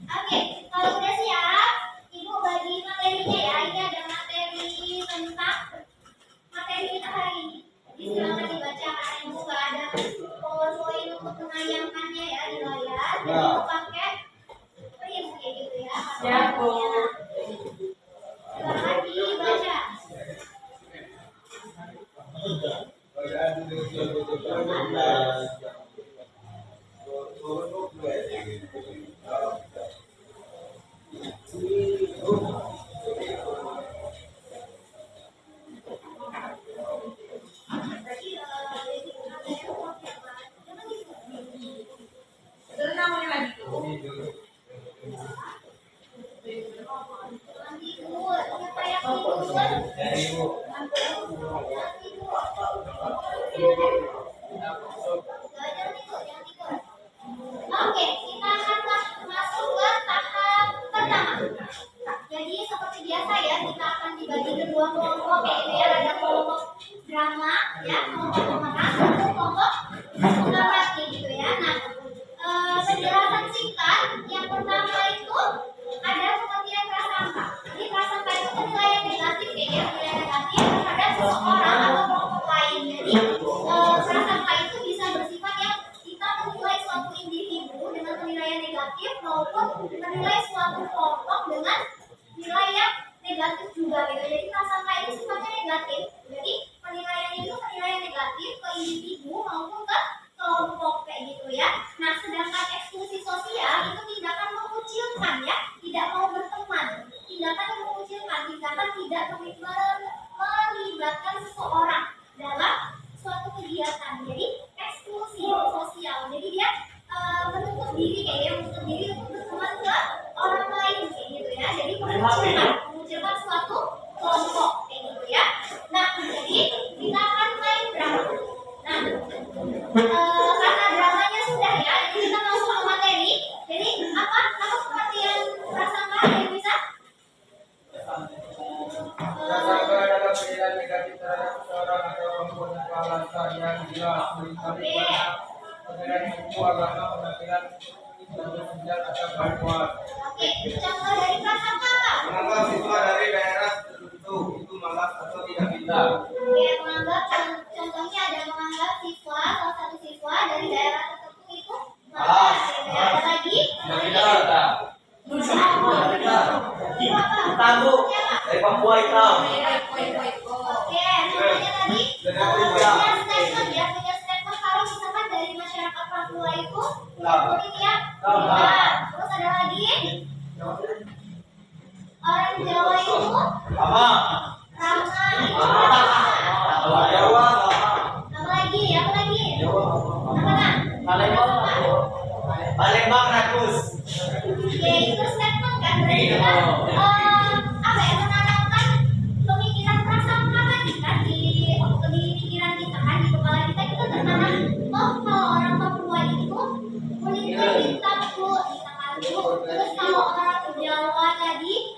Oke, kalau udah siap, Ibu Siap, Bu. Silakan dibaca. Namanya lagi tuh. Tidur, siapa yang tidur? Oke, kita akan masuk ke tahap pertama. Jadi seperti biasa ya, kita akan dibagi ke dua kelompok yaitu ya, ada kelompok drama ya, kelompok pemeran, kelompok narasi gitu ya. Nah, penjelasan singkat yang pertama itu ada pengertian prasangka. Jadi prasangka itu penilaian negatif ya, penilaian negatif terhadap seseorang atau kelompok lain. Jadi prasangka itu bisa bersifat yang kita menilai suatu individu dengan penilaian negatif maupun menilai suatu kelompok dengan nilai yang negatif juga gitu. Jadi prasangka ini sifatnya negatif. Jadi penilaiannya itu penilaian negatif ke individu maupun ke kelompok kayak gitu ya. Nah, sedangkan eksklusi sosial itu tindakan mengucilkan ya, tidak mau berteman. Tindakan yang mengucilkan, tindakan tidak melibatkan seseorang dalam suatu kegiatan. Jadi eksklusi sosial. Jadi dia menutup diri kayak ya, menutup diri untuk berteman ke orang lain kayak gitu ya. Jadi mengucilkan suatu kelompok kayak gitu ya. Nah, jadi kita akan main drama. Nah, karena dramanya sudah ya, jadi kita masuk ke materi. Jadi apa pengertian prasangka yang bisa? Prasangka adalah penilaian negatif terhadap seseorang atau kelompok dengan alasan yang jelas, meliputi penilaian hukum, agama, penampilan, dan senjata atau bantuan. Oke, contoh dari prasangka apa? Menganggap siswa dari daerah tertentu itu malas atau tidak pintar. Oke, menganggap contohnya ada menganggap siswa, salah satu siswa dari daerah tertentu itu malas. Ada lagi? Tangguh dari Papua hitam. Oke, contohnya tadi punya statement ya, punya statement kalau misalkan dari masyarakat Papua itu kulit yang hitam. Terus ada lagi orang Jawa itu ramah. Jawa. Apa lagi? Apa nah? Palembang rakus. Ya itu statement kan berarti kita apa ya, menanamkan pemikiran prasangka tadi kan di pikiran kita kan, di kepala kita itu tertanam. Oh, kalau orang Papua itu kulitnya hitam Bu, terus kalau orang Jawa tadi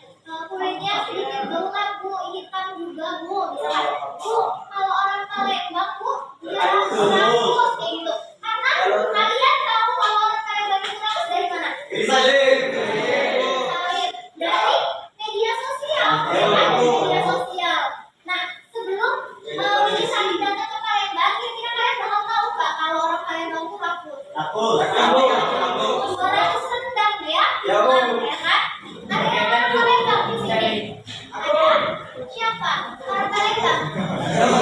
kulitnya sedikit gelap Bu, hitam juga Bu, misalkan Bu, kalau orang Palembang Bu dia rakus kayak gitu. Karena kalian tahu kalau orang Palembang itu rakus dari mana? Dari media sosial, media sosial. Nah, sebelum bisa didata ke Palembang, kira-kira kalian bakal tahu nggak kalau orang Palembang itu rakus? Rakus rendang ya, ya kan? Ada yang orang Palembang di sini? Ada? Siapa? Orang Palembang? Siapa?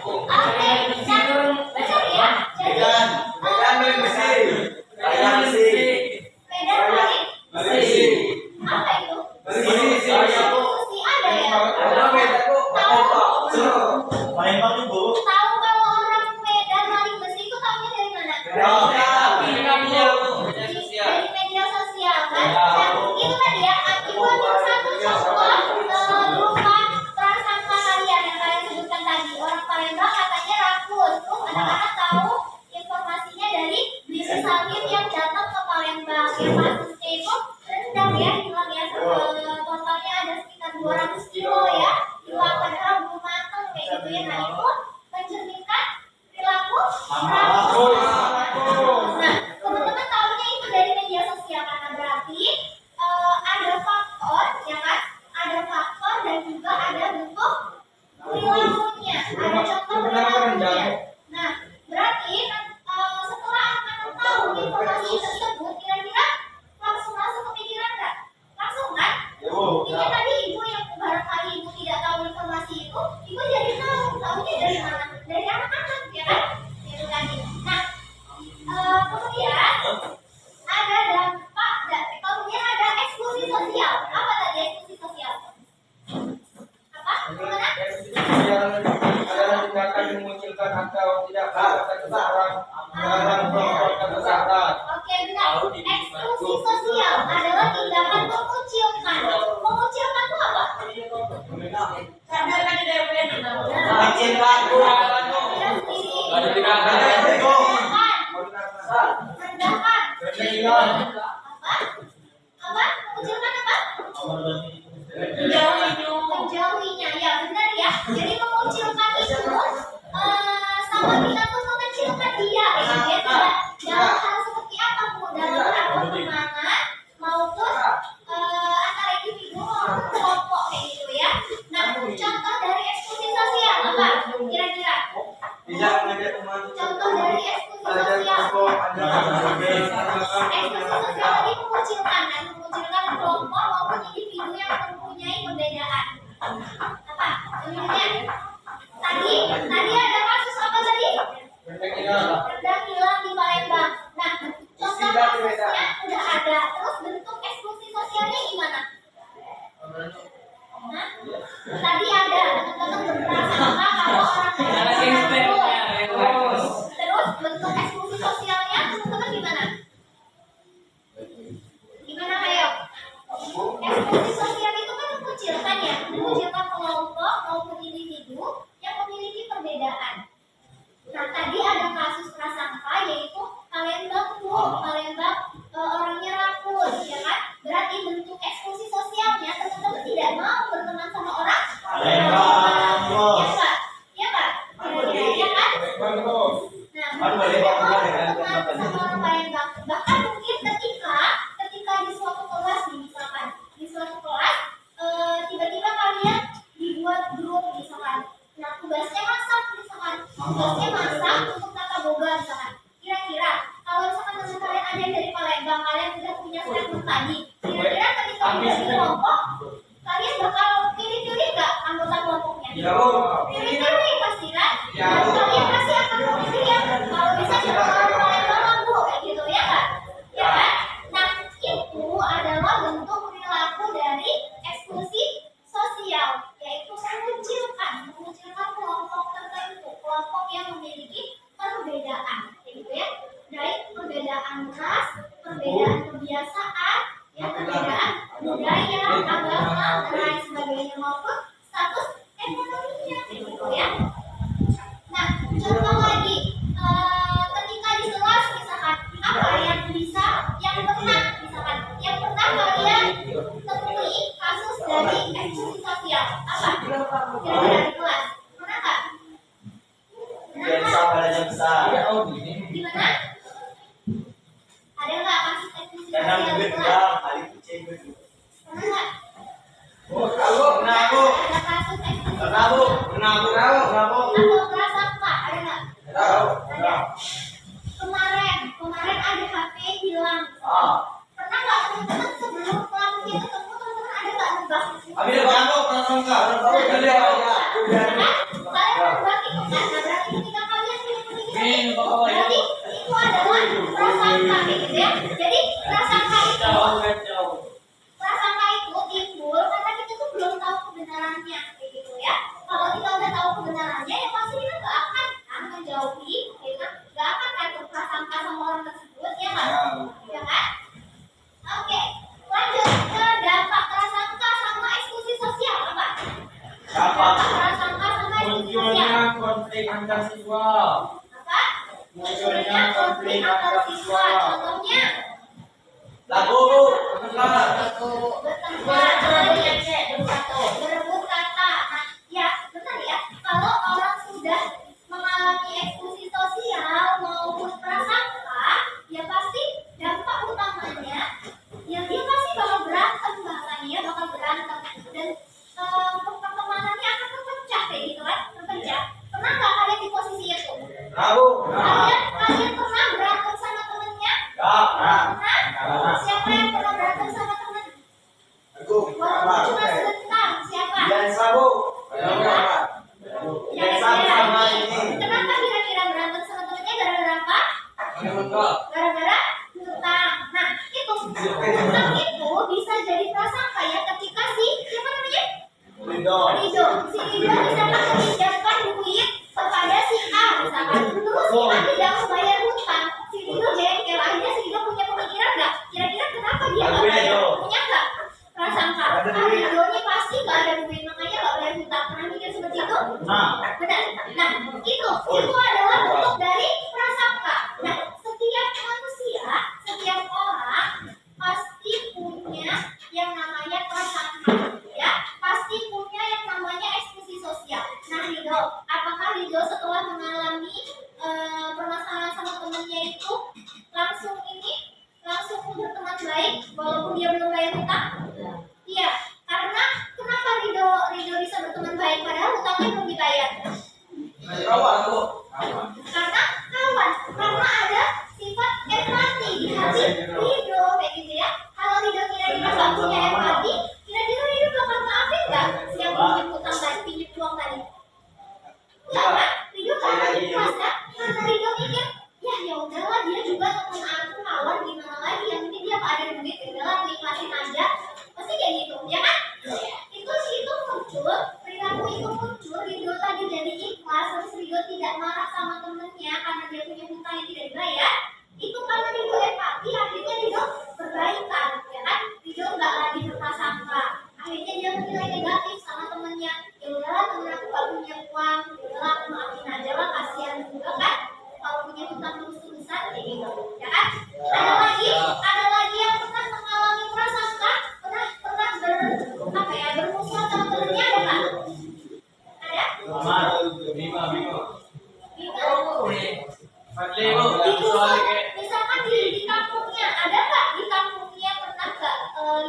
Oke, benar ya. Jadi apa itu? Si ada ya. Tahu kalau orang Medan maling besi itu tahunya dari mana? Dari media sosial kan. Nah, itu tadi ya, akibat satu contoh berupa prasangka kalian yang kalian sebutkan tadi. Orang Palembang katanya rakus. Terus anak-anak tahu informasinya dari Bisi Salim yang datang ke Palembang. Yang kasusnya itu rendang ya, hilang ya. Totalnya ada sekitar 200 kilo ya. Hilang padahal belum matang kayak gitu ya. Nah, itu mencerminkan perilaku rakus. Nah, teman-teman tahunya itu dari media sosial karena berarti ada faktor ya kan, ada faktor dan juga ada bentuk perilakunya, ada contoh perilakunya. Nah, berarti melarang perbuatan kesehatan. Oke, benar. Eksklusi sosial adalah tindakan mengucilkan. Mengucilkan itu apa? Karena kan ada yang punya nama. Tidak sendiri. Merendahkan. Apa? Apa? Mengucilkan apa? Menjauhinya, ya benar ya. Jadi mengucilkan itu sama kita tuh mengecilkan dia, ya tidak dalam hal seperti apa bu, dalam hal pertemanan maupun antara individu maupun kelompok kayak gitu ya. Nah, contoh dari eksklusi sosial apa? Kira-kira? Contoh dari eksklusi sosial. Eksklusi sosial tadi mengucilkan dan mengucilkan kelompok maupun individu yang mempunyai perbedaan. Apa? Contohnya? Tadi ada kasus apa tadi? Rendang hilang di Palembang. Nah, contoh kasusnya udah ada. Terus bentuk eksklusi sosialnya gimana? Nah, tadi ada teman-teman berprasangka kalau orang terus bentuk eksklusi sosialnya teman-teman gimana? Gimana ayo? Eksklusi sosial itu kan mengucilkan ya, mengucilkan kelompok maupun individu yang memiliki perbedaan. Nah, tadi ada kasus prasangka yaitu Palembang bu, Palembang orangnya rakus, ya kan? Berarti bentuk eksklusi sosialnya teman-teman tidak mau berteman sama orang Palembang, ya pak? Ya pak? Ya kan? Nah, berteman sama orang Palembang. Bahkan mungkin ketika di suatu kelas nih, misalkan di suatu kelas tiba-tiba kalian dibuat grup misalkan. Nah, tugasnya masak misalkan. Tugasnya masak untuk tata boga misalkan. Kira-kira kalau misalkan teman kalian ada yang dari Palembang, kalian sudah punya statement tadi. Kira-kira ketika menjadi kelompok, kalian bakal pilih-pilih nggak anggota kelompoknya? Pilih-pilih pasti kan? Dan kalian pasti akan memilih yang kalau bisa cuma orang Palembang bu, kayak gitu ya kan? Ya kan? Nah, itu adalah bentuk perilaku dari eksklusi sosial, yaitu mengucilkan kelompok tertentu, kelompok yang memiliki perbedaan, gitu ya, dari perbedaan ras, perbedaan kebiasaan, ya, perbedaan budaya, agama, dan lain sebagainya maupun status ekonominya, gitu ya. Nah, contoh lagi, ketika di kelas misalkan apa yang pernah kalian temui kasus dari eksklusi sosial apa? Kira-kira di kelas pernah nggak? Gimana? Ada nggak kasus eksklusi sosial di kelas? Pernah nggak? Ada kasus eksklusi sosial. Atau prasangka ada nggak? Ada. Kemarin ada HP hilang. Pernah nggak teman-teman sebelum pelakunya ketemu teman-teman ada nggak nebak? Kalian nebak itu kan? Berarti ketika kalian pilih berarti itu adalah prasangka gitu ya. Jadi prasangka itu timbul karena kita tuh belum tahu kebenarannya gitu ya. Kalau kita udah tahu kebenarannya ya pasti kita nggak akan menjauhi, kita nggak akan berprasangka sama orang tersebut ya kan? Ya kan? Oke, lanjut ke dampak prasangka sama eksklusi sosial apa? Dampak prasangka sama eksklusi sosial. Konflik antar siswa. Apa? Munculnya konflik antar siswa. Contohnya? Berebut kata. Nah, ya benar ya. Kalau orang sudah mengalami eksklusi sosial maupun prasangka, ya pasti dampak utamanya, ya dia pasti bakal berantem bahkannya, bakal berantem dan pertemanannya akan terpecah kayak gitu kan, terpecah. Pernah nggak kalian di posisi itu? Kalian pernah berantem sama temennya? Pernah? Siapa yang pernah berantem sama temen? Walaupun cuma sebentar, siapa? Kenapa kira-kira berantem sama temennya? Gara-gara apa? Gara-gara hutang. Nah, itu hutang itu bisa jadi prasangka ya ketika siapa namanya? Rido. Si Rido misalkan meminjamkan duit kepada si A misalkan. Terus si A tidak membayar gitu. Ya kan? Ada lagi yang pernah mengalami prasangka, pernah bermusuhan sama temennya ada nggak? Ada? Lima. Misalkan di kampungnya ada nggak, di kampungnya pernah nggak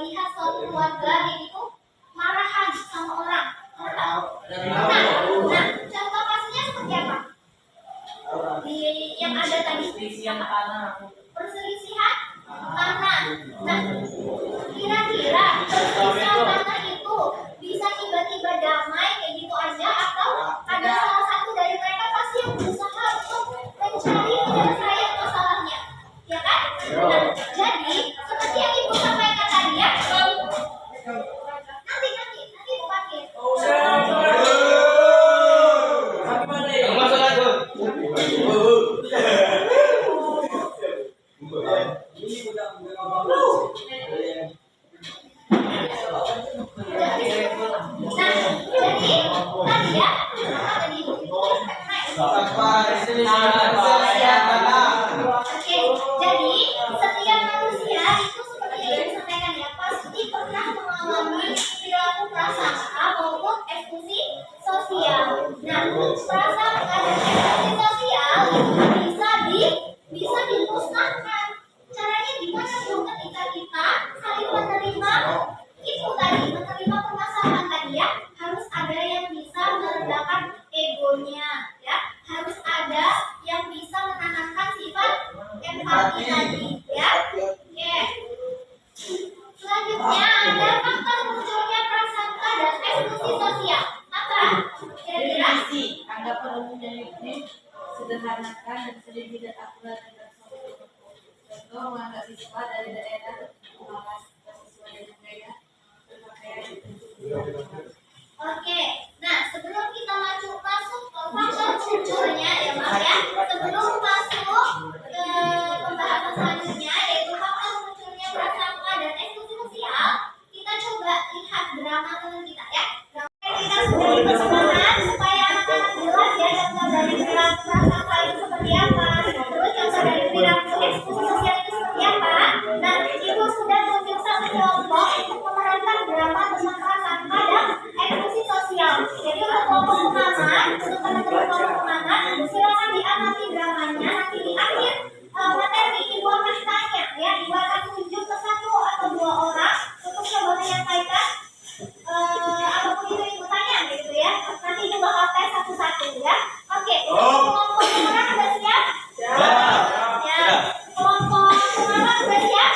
lihat suatu keluarga yang itu marahan sama orang? Nah, contoh kasusnya seperti apa? Di yang ada tadi perselisihan tanah. Nah, kira-kira perselisihan tanah itu bisa tiba-tiba damai kayak gitu aja, atau ada salah satu dari mereka pasti yang berusaha untuk mencari penyelesaian masalahnya, ya kan? Nah, jadi seperti yang ibu sampaikan tadi ya, nanti ibu pakai. Oke, jadi setiap manusia itu seperti yang disampaikan ya, pasti pernah mengalami perilaku prasangka maupun eksekusi sosial. Nah, prasangka dan eksekusi sosial itu bisa dimusnahkan. Caranya gimana tuh? Ketika kita saling menerima itu tadi, menerima permasalahan tadi ya, harus ada yang bisa meredakan egonya ya, harus ada yang bisa menanamkan sifat empati tadi ya. Oke. Selanjutnya ada faktor munculnya prasangka dan eksekusi sosial. Apa? Kira-kira? Anggapan umumnya ini sederhanakan dan sering tidak akurat dengan suatu contoh mengangkat siswa dari daerah mengawas siswa dari mereka berpakaian. Oke, nah sebelum kita masuk ke faktor munculnya ya Mas ya, sebelum masuk ke pembahasan selanjutnya yaitu faktor munculnya prasangka dan eksekusi sosial, kita coba lihat drama teman kita ya. Kita sudah dipersilakan supaya anak-anak jelas ya contoh dari perilaku prasangka itu seperti apa, terus contoh dari perilaku eksekusi sosial itu seperti apa. Nah, ibu sudah tunjuk satu kelompok untuk memerankan drama tentang prasangka dan eksekusi sosial. Jadi untuk kelompok pengamat, untuk teman-teman kelompok pengamat, silakan diamati dramanya. Nanti di akhir materi ibu akan tanya ya, ibu akan tunjuk ke satu atau dua orang untuk coba menyampaikan apapun itu ibu tanya gitu ya. Nanti ibu bakal tes satu-satu ya. Oke, kelompok pemenang sudah siap? Ya. Kelompok pengamat sudah siap?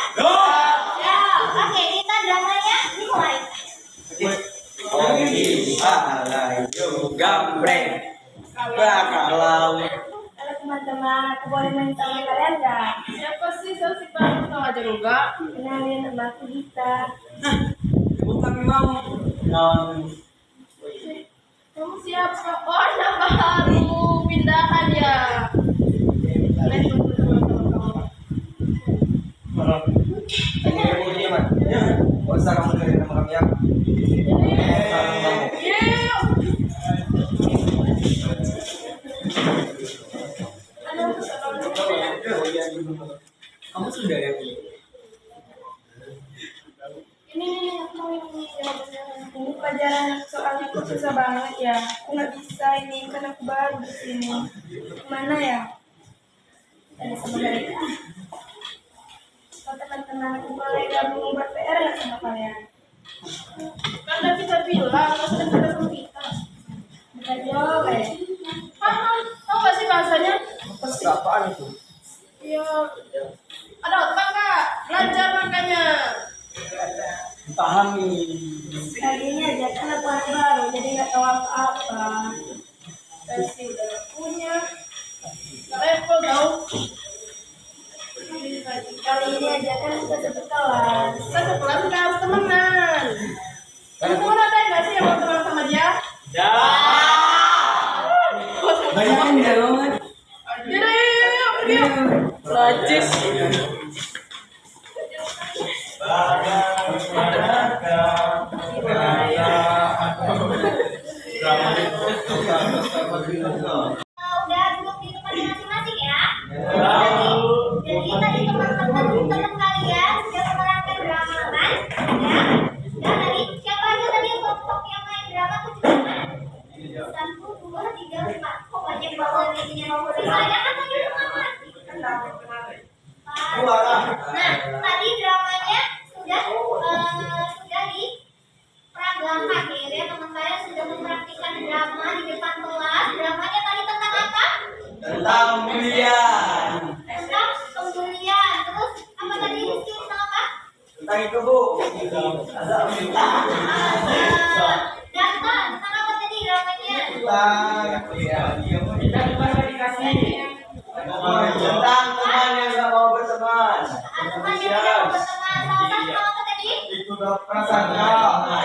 Ya. Oke, kita dramanya dimulai. Gambreng. Kalau Halo teman-teman, aku boleh main sama kalian nggak? Siapa sih si baru tahu aja juga? Kenalin nama aku Gita. bukan mau non Kamu siapa? Oh, anak baru pindahan ya. usah kamu dari nama kami ya. Kamu sudah ya? Ini aku mau ini pelajaran soalnya kok susah banget ya. Aku nggak bisa ini karena aku baru di sini. Kemana ya? Tanya sama mereka. Oh, teman-teman, aku boleh gabung buat PR nggak sama kalian? Kan kita bilang, maksudnya kita sama kita. Bukan juga ya? Paham? Tahu nggak sih bahasanya? Apaan itu? Iya. Ada otak nggak? Belajar makanya. Pahami. Kali ini aja kan aku anak baru, jadi nggak tahu apa-apa. Versi udah nggak punya. Nggak level tau. Kali ini aja kan kita satu kelas. Kita sekelas nggak harus temenan. Teman-teman ada nggak sih yang mau teman sama dia? Ya. Banyak kan di dalam. Yaudah, yuk, pergi yuk. Najis. Udah duduk di tempatnya masing-masing ya. Jadi itu, Bu. Data tentang apa tadi dramanya? Tentang teman yang nggak mau berteman. Teman yang tidak mau berteman. Salah satu apa tadi? Itu prasangka.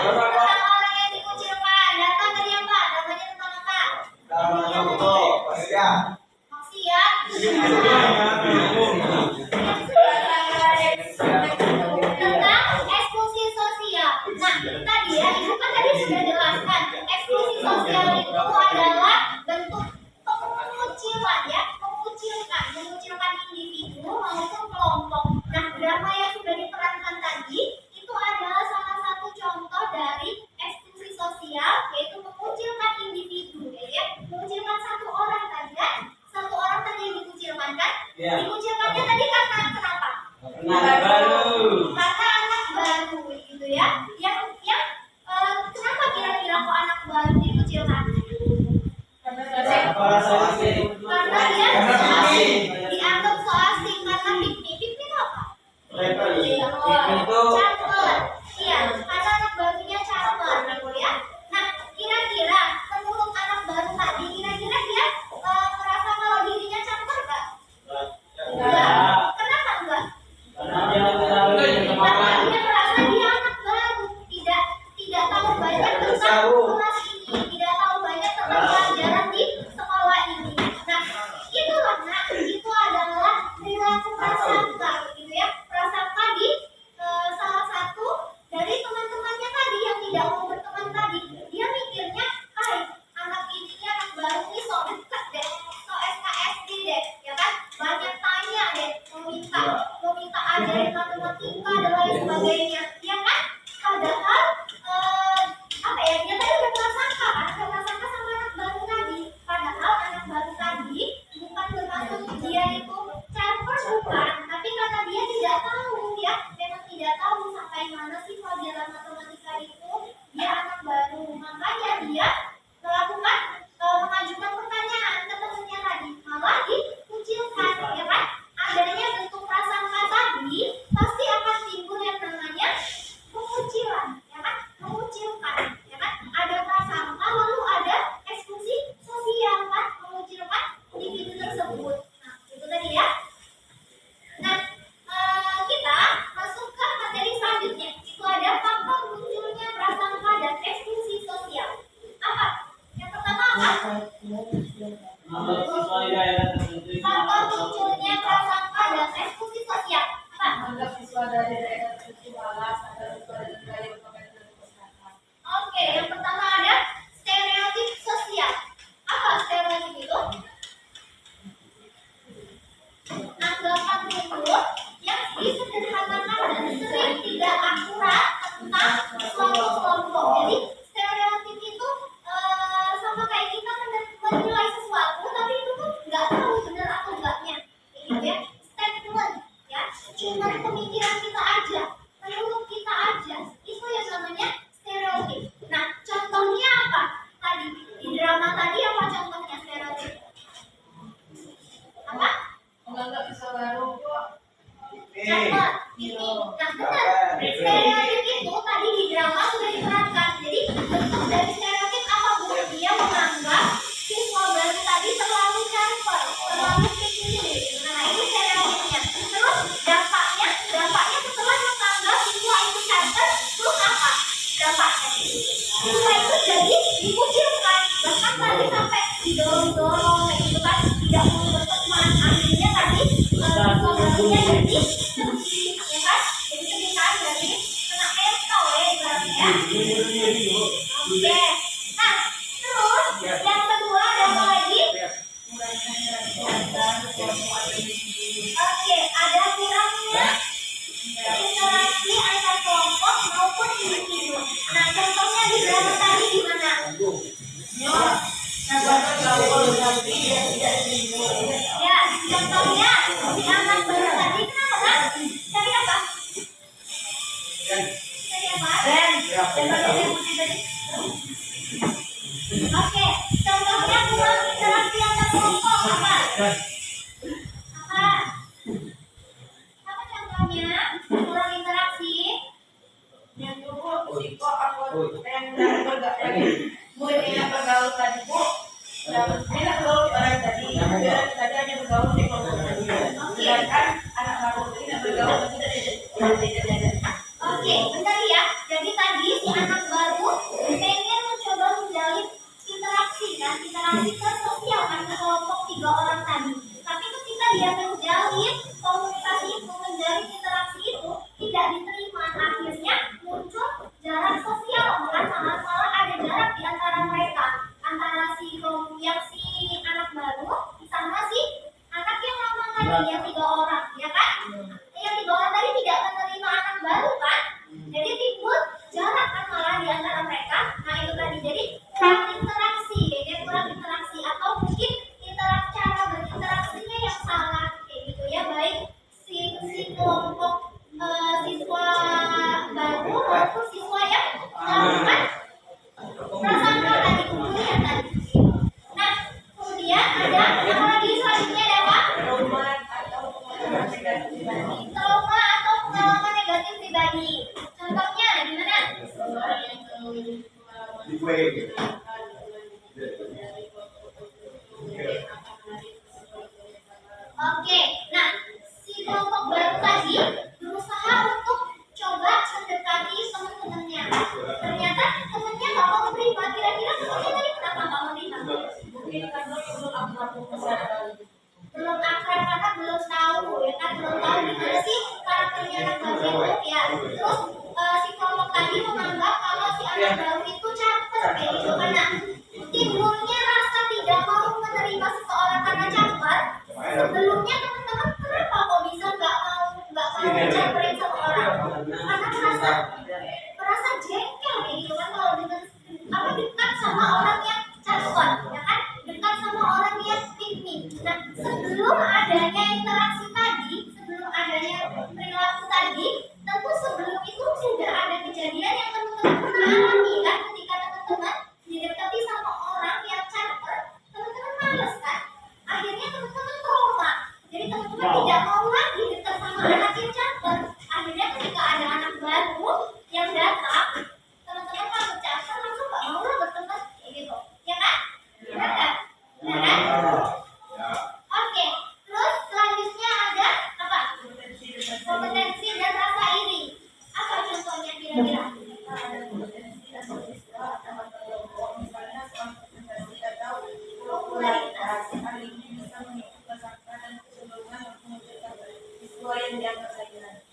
Tentang orang yang dikucilkan. Data tadi apa? Dramanya tentang apa? Maksiat. Tentang eksklusi sosial. Nah, tadi ya, ibu kan tadi sudah jelaskan eksklusi sosial itu adalah bentuk pengucilan ya, mengucilkan individu maupun kelompok. Nah, drama yang sudah diperankan tadi itu adalah salah satu contoh dari eksklusi sosial, yaitu mengucilkan individu, ya, mengucilkan satu orang tadi kan, satu orang tadi yang dikucilkan kan, dikucilkannya tadi karena kenapa? Karena anak baru gitu ya, yang kenapa kira-kira kok anak baru dikucilkan? Karena dia dianggap so asing, karena piknik apa? Charmer. Iya, karena anak barunya charmer gitu ya. Nah, kira-kira menurut anak baru tadi, kira-kira dia merasa kalau dirinya charmer enggak? Enggak. Kenapa enggak? Karena dia merasa dia anak baru, tidak tahu banyak tentang kelas ini, tidak tahu banyak tentang pelajaran di sekolah ini. Nah, itulah itu adalah perilaku prasangka gitu ya. Prasangka di salah satu dari teman-temannya tadi yang tidak mau berteman tadi. Dia mikirnya, hai, anak ini anak baru nih so deket deh, so SKSD deh, ya kan? Banyak tanya deh, meminta ajarin matematika dan lain sebagainya, ya kan? Padahal apa ya, dia tadi udah prasangka kan, udah prasangka sama anak baru tadi. Padahal anak baru tadi bukan bermaksud dia itu charmer, bukan, tapi karena dia tidak tahu ya, memang tidak tahu sampai mana sih pelajaran matematika itu, dia anak baru, makanya dia melakukan mengajukan pertanyaan ke temannya tadi, malah dikucilkan, ya kan? Adanya bentuk prasangka tadi pasti akan timbul yang namanya pengucilan, ya kan? Mengucilkan, ya kan? Ada prasangka lalu ada eksklusi sosial kan, mengucilkan individu tersebut. Nah, itu tadi ya. Nah, kita masuk ke materi selanjutnya. Itu ada faktor munculnya prasangka dan eksklusi sosial. Apa? Yang pertama apa? Faktor munculnya prasangka dan eksklusi sosial. Apa? Menganggap siswa dari daerah tertentu malas atau siswa dari budaya berpakaian bermasyarakat. Oke, yang pertama ada stereotip sosial. Apa stereotip itu? Anggapan umum yang disederhanakan dan sering tidak akurat tentang suatu kelompok. Jadi stereotip itu sama kayak kita menilai sesuatu, tapi itu tuh nggak tahu benar atau enggaknya, gitu ya. Statement, ya, cuma pemikiran kita aja, menurut kita aja, itu yang namanya stereotip. Nah, contohnya apa? Tadi di drama tadi apa contohnya stereotip? Apa? Menganggap siswa baru Contoh, ini. Nah, benar. Stereotip itu tadi di drama sudah diterapkan. Jadi bentuk dari stereotip apa, Bu? Dia menganggap siswa baru tadi terlalu caper, terlalu piknik. Nah, ini stereotipnya. Terus dampaknya setelah menganggap siswa itu caper, terus apa? Dampaknya siswa itu jadi dikucilkan, bahkan tadi sampai didorong-dorong kayak gitu kan, tidak mau berteman. Akhirnya tadi siswa barunya jadi sedih, ya kan? Jadi sedih kan, berarti kena mental ya ibaratnya ya. Oke. Nah, terus yang kedua ada apa lagi? Oke, ada kurangnya interaksi antar kelompok maupun individu. Nah, contohnya di drama tadi gimana? Ya, contohnya si anak baru tadi kenapa kan? Cari apa? Cari apa? Oke, contohnya kurang interaksi antar kelompok apa? Apa? Apa contohnya? Kurang interaksi sedangkan anak baru ini tidak bergaul tidak. Oke, bentar ya. Jadi tadi si anak baru pengen mencoba menjalin interaksi kan, interaksi sosial kan ke kelompok 3 orang tadi. Tapi ketika dia menjalin komunikasi itu, menjalin interaksi itu tidak diterima, akhirnya muncul jarak sosial kan, malah ada jarak di antara mereka, antara si anak baru sama si anak yang lama tadi, yang 3 orang, ya kan? Yang 3 orang tadi tidak menerima anak baru kan, jadi timbul jarak kan malah di antara mereka. Nah itu tadi, jadi kurang interaksi, kurang interaksi, atau mungkin cara berinteraksinya yang salah kayak gitu ya, baik si kelompok siswa baru maupun siswa yang melakukan prasangka tadi, kemudian tadi. Nah kemudian ada apa lagi selanjutnya, ada apa? Trauma atau pengalaman negatif pribadi. Contohnya gimana? Oke, nah si kelompok baru tadi berusaha untuk coba mendekati teman-temannya. Ternyata temannya nggak mau menerima. Kira-kira temannya tadi kenapa nggak menerima? Mungkin karena Belum akrab karena belum tahu ya kan, belum tahu gimana sih karakternya anak baru itu ya. Terus si kelompok tadi menganggap kalau si anak baru itu caper kayak gitu, karena timbulnya rasa tidak mau menerima seseorang karena caper. Sebelumnya teman-teman kenapa kok bisa nggak mau campurin sama orang? Karena merasa jengkel kayak gitu kan, kalau dekat sama orang yang caper, ya kan, dekat sama orang yang piknik. Nah sebelum adanya interaksi tadi, sebelum adanya perilaku tadi, tentu sebelum itu sudah ada kejadian yang teman-teman pernah alami kan, ketika teman-teman didekati sama orang yang caper, teman-teman males kan, akhirnya teman-teman trauma. Jadi teman-teman tidak mau lagi dekat sama anak yang caper. Akhirnya ketika ada anak baru yang datang, teman-teman langsung caper, langsung gak mau lah berteman kayak gitu, ya kan? Benar nggak? Benar kan? Oke, terus selanjutnya ada apa? Kompetensi dan rasa iri. Apa contohnya kira-kira?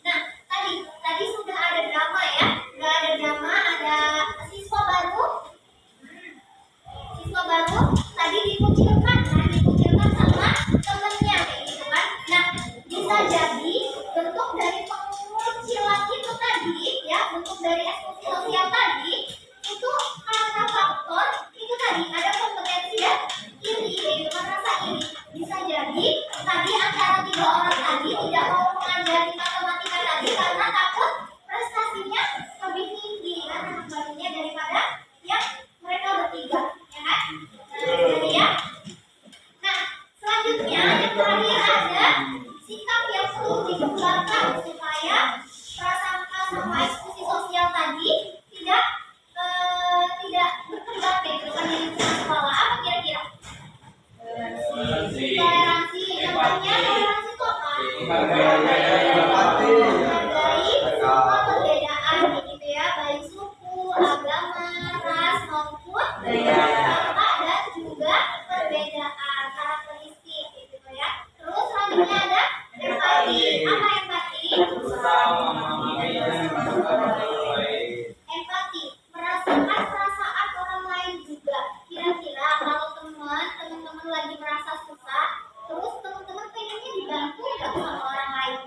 Nah, tadi sudah ada drama ya, sudah ada drama, ada siswa baru. Siswa baru tadi dikucilkan sama temennya kayak gitu kan. Nah, bisa jadi bentuk dari pengucilan itu tadi ya, bentuk dari eksklusi sosial tadi itu karena faktor itu tadi, ada kompetensi dan iri kayak gitu kan, rasa iri. Bisa jadi tadi antara 3 orang tadi tidak mau mengajari matematika tadi karena takut prestasinya lebih tinggi kan anak barunya daripada yang mereka bertiga, ya kan? Jadi ya. Nah, selanjutnya yang terakhir ada sikap yang perlu dikembangkan supaya prasangka sama eksklusi sosial tadi tidak berkembang kayak gitu kan di lingkungan sekolah. Apa kira-kira? Toleransi. Contohnya toleransi itu apa? Menghargai semua perbedaan gitu ya, baik suku, agama, ras maupun kata dan juga perbedaan karakteristik gitu ya. Terus selanjutnya ada empati. Apa empati? Empati, merasakan perasaan orang lain juga. Kira-kira kalau teman-teman lagi merasa susah, terus teman-teman pengennya dibantu nggak sama orang lain?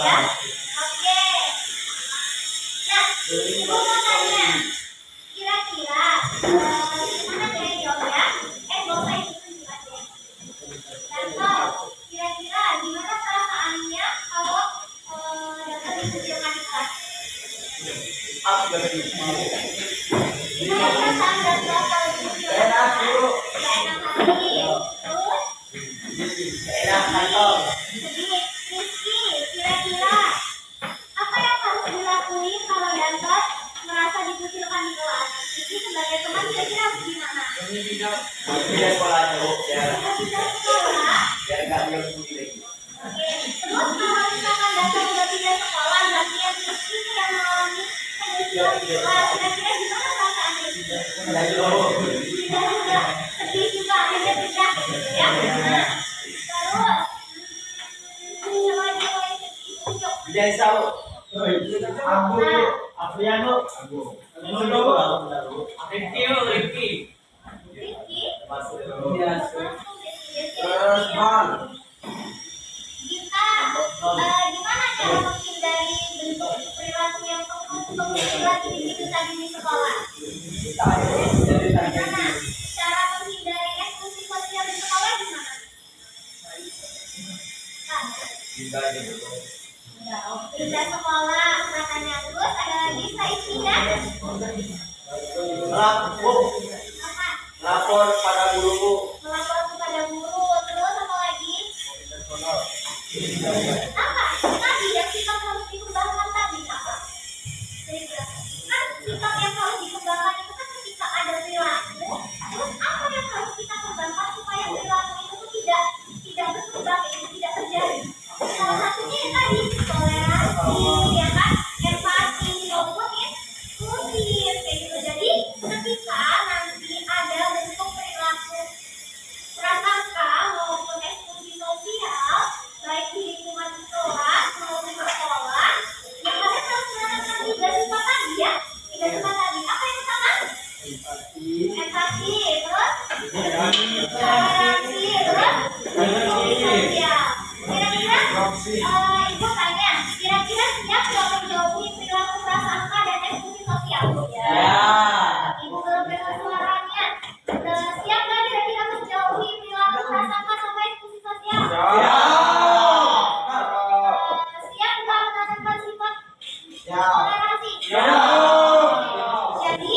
ya. Oke. Nah, ibu mau tanya, kira-kira gimana cara jawabnya? Gak usah itu aja. Contoh, kira-kira gimana perasaannya kalau dapat dikucilkan di kelas? Gimana perasaan Dato kalau dikucilkan di kelas? Gak enak hati. Terus? Enak kantong. Jadi, Rizky, kira-kira apa yang harus dilakuin kalau Dantot merasa dikucilkan di kelas? Rizky sebagai teman kira-kira harus gimana? Pindah sekolah dulu ya. Harus pindah sekolah. Biar nggak bilang sendiri lagi. Oke, terus kalau misalkan Dantot udah pindah sekolah, berarti yang Rizky yang mengalami penyucian di kelas. Kira-kira gimana perasaan Rizky? Pindah dulu. Pindah juga, sedih juga, akhirnya pindah. Ya, nah, terus coba ditunjuk. Pindah tahu. Aku yang lo. Rifki. Rizky, Masuk. Terus bang. Gita, gimana cara menghindari bentuk perilaku yang lagi begitu tadi di sekolah? Gimana cara menghindari eksklusi sosial di sekolah gimana? Kan? Pindah sekolah, katanya. Terus ada lagi sainya? Apa? Lapor pada guru. Melapor kepada guru. Terus apa lagi? Apa? Tadi yang sikap harus dikembangkan tadi apa? Kira-kira. Kan sikap yang harus dikembangkan itu kan ketika ada perilaku. Terus apa yang harus kita kembangkan supaya perilaku itu tuh tidak berkembang, itu tidak terjadi? Salah satunya yang tadi toleransi, ya kan? Empati maupun inklusif kayak gitu. Jadi ketika nanti ada bentuk perilaku prasangka maupun eksklusi sosial baik di lingkungan kelas maupun di sekolah, yang kalian harus menerapkan 3 sifat tadi ya. 3 sifat tadi apa yang pertama? Empati, terus toleransi, terus eksklusi sosial. Kira-kira ibu tanya, kira-kira siap nggak menjauhi perilaku prasangka dan eksklusi sosial? Ya. Ibu belum dengar suaranya. Siap nggak kira-kira menjauhi perilaku prasangka sama eksklusi sosial? Siap nggak menanamkan sifat toleransi? Jadi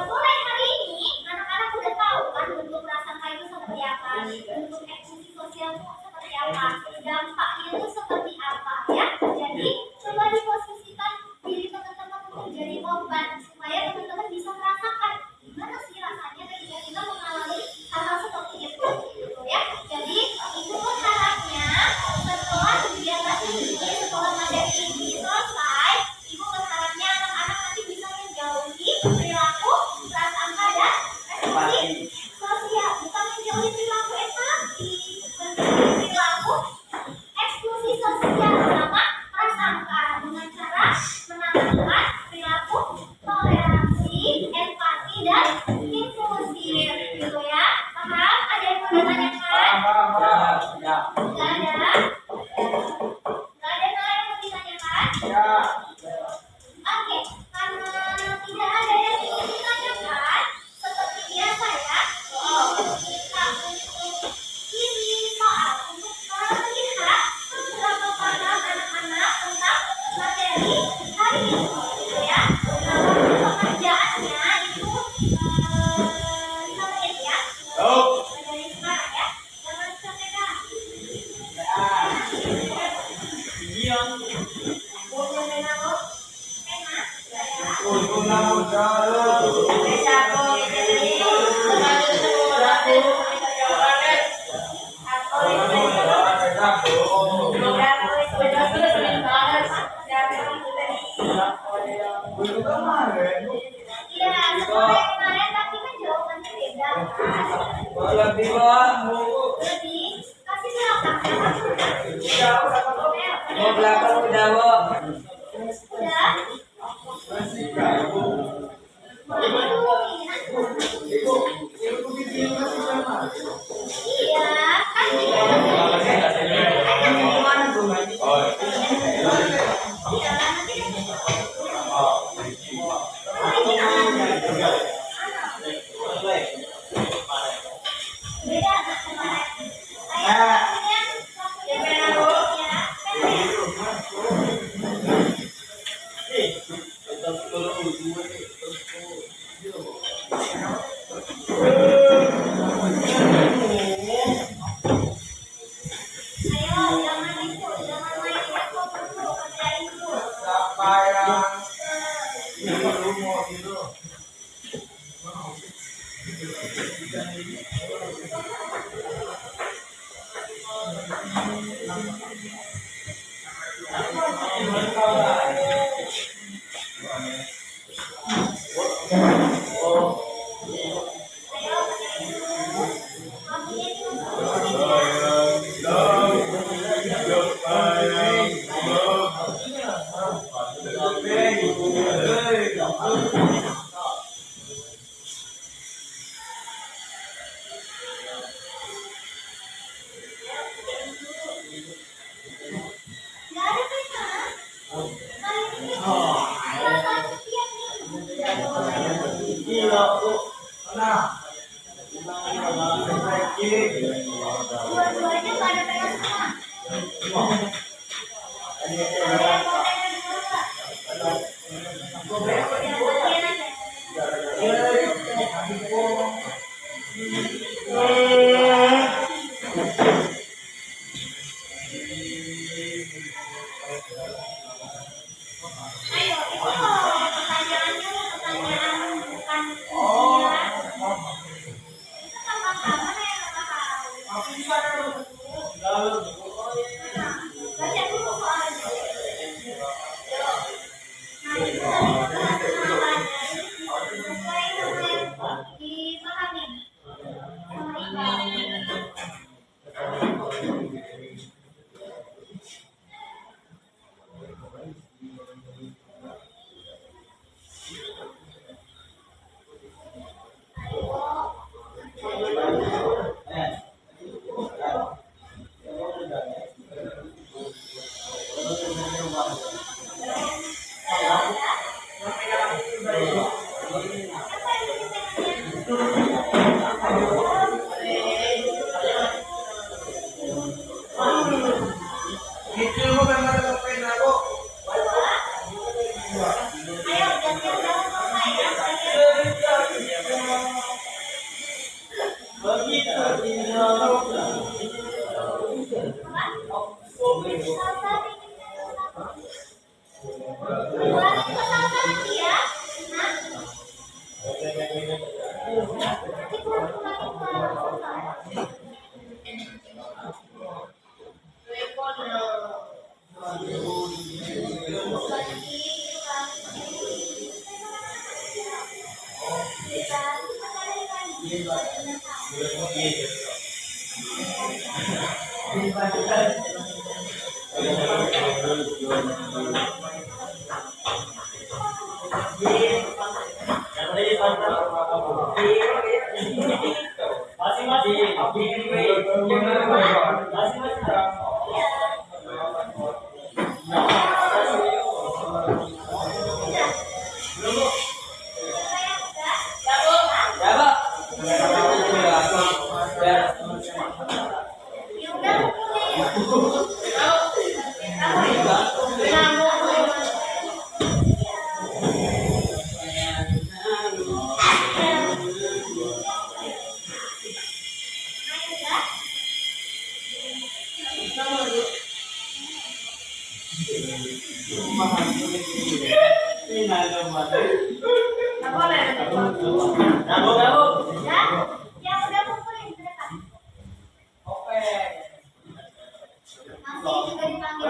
mulai hari ini anak-anak udah tahu kan bentuk prasangka itu seperti apa, bentuk eksklusi sosial itu seperti apa, dampaknya itu seperti apa ya. Jadi coba diposisikan diri teman-teman untuk jadi korban supaya teman-teman bisa merasakan gimana sih rasanya ketika kita mengalami hal-hal seperti itu gitu ya. Jadi ibu berharapnya setelah kegiatan ini, setelah materi ini selesai, ibu berharapnya anak-anak nanti bisa menjauhi perilaku prasangka dan eksklusi sosial, bukan menjauhi perilaku empati, menjauhi perilaku eksklusi sosial sama prasangka dengan cara menanamkan perilaku toleransi, empati dan inklusif gitu ya. Paham? Ada yang mau ditanyakan? Nggak ada? Nggak ada hal yang mau ditanyakan? Oke, karena tidak ada yang ingin ditanyakan, seperti biasa ya, kita untuk ini soal untuk melihat seberapa paham anak-anak tentang materi hari ini, gitu ya. Nah, untuk pengerjaannya itu 5 menit ya. Dari sekarang ya, jangan disampaikan. Iya, sekolah yang kemarin tapi kan jawabannya beda kan. Lebih, kasih belakang. Mau belakang udah, Bu. Udah? Ini dulu ya. Iya, kan Iya, nanti beda kemarin. Ayo, kemudian ayo jangan itu, jangan main laptop dulu, kerjain dulu. Siapa yang dulu mau gitu? Ayo kerjain dulu. Kamunya itu nggak ada pesta. Kali ini salah satu tiap nih. Dua-duanya nggak ada pesta semua. Ada yang kontennya dua nggak? Ya, bagian aja. Ayo, itu pertanyaannya pertanyaan bukan ujian. Itu sama-sama ya nggak tahu. Baca dulu soalnya. Nah, itu tadi permasalahannya. Ini sesuai sama yang dipahami sama Iqbal. Kecil kok memang ada pena kok. Ayo, gantian jawab selesai ya. Gantian. Ulangin pasal lagi ya. Nah. Nanti kurang ulangin Ya udah pukulin. Ya, yang udah pukulin dekat. Nanti juga dipanggil.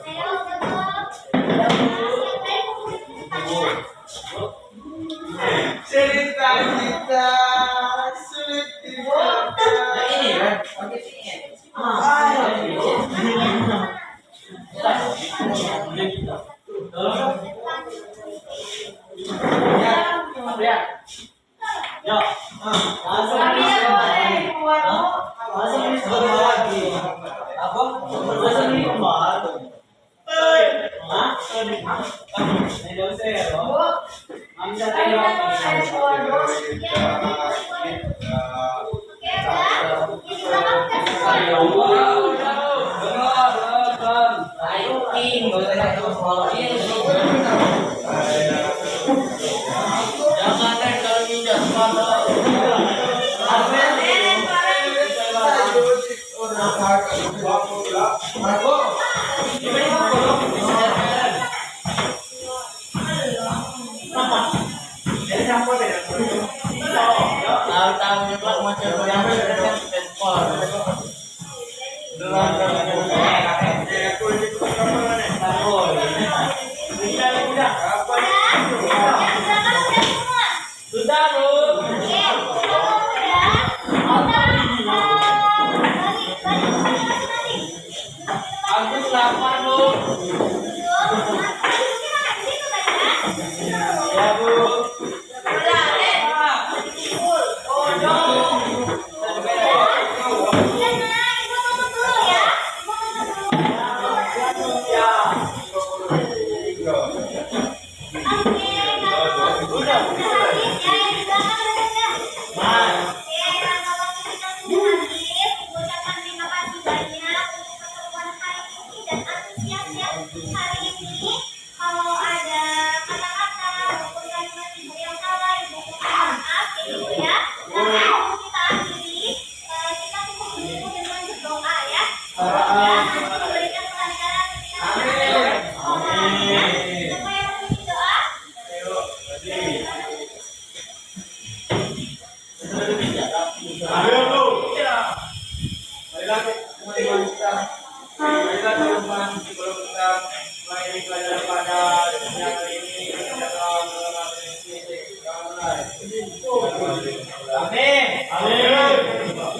Ayo, Yo, langsung lagi. Apa? Langsung ini kembali. Hah? Ini dosa ya, Bro. Amsa tayo. Sudah, Bu. Agus lapar, Bu. Ya, Bu.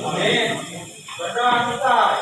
Amin. Berdoa kita.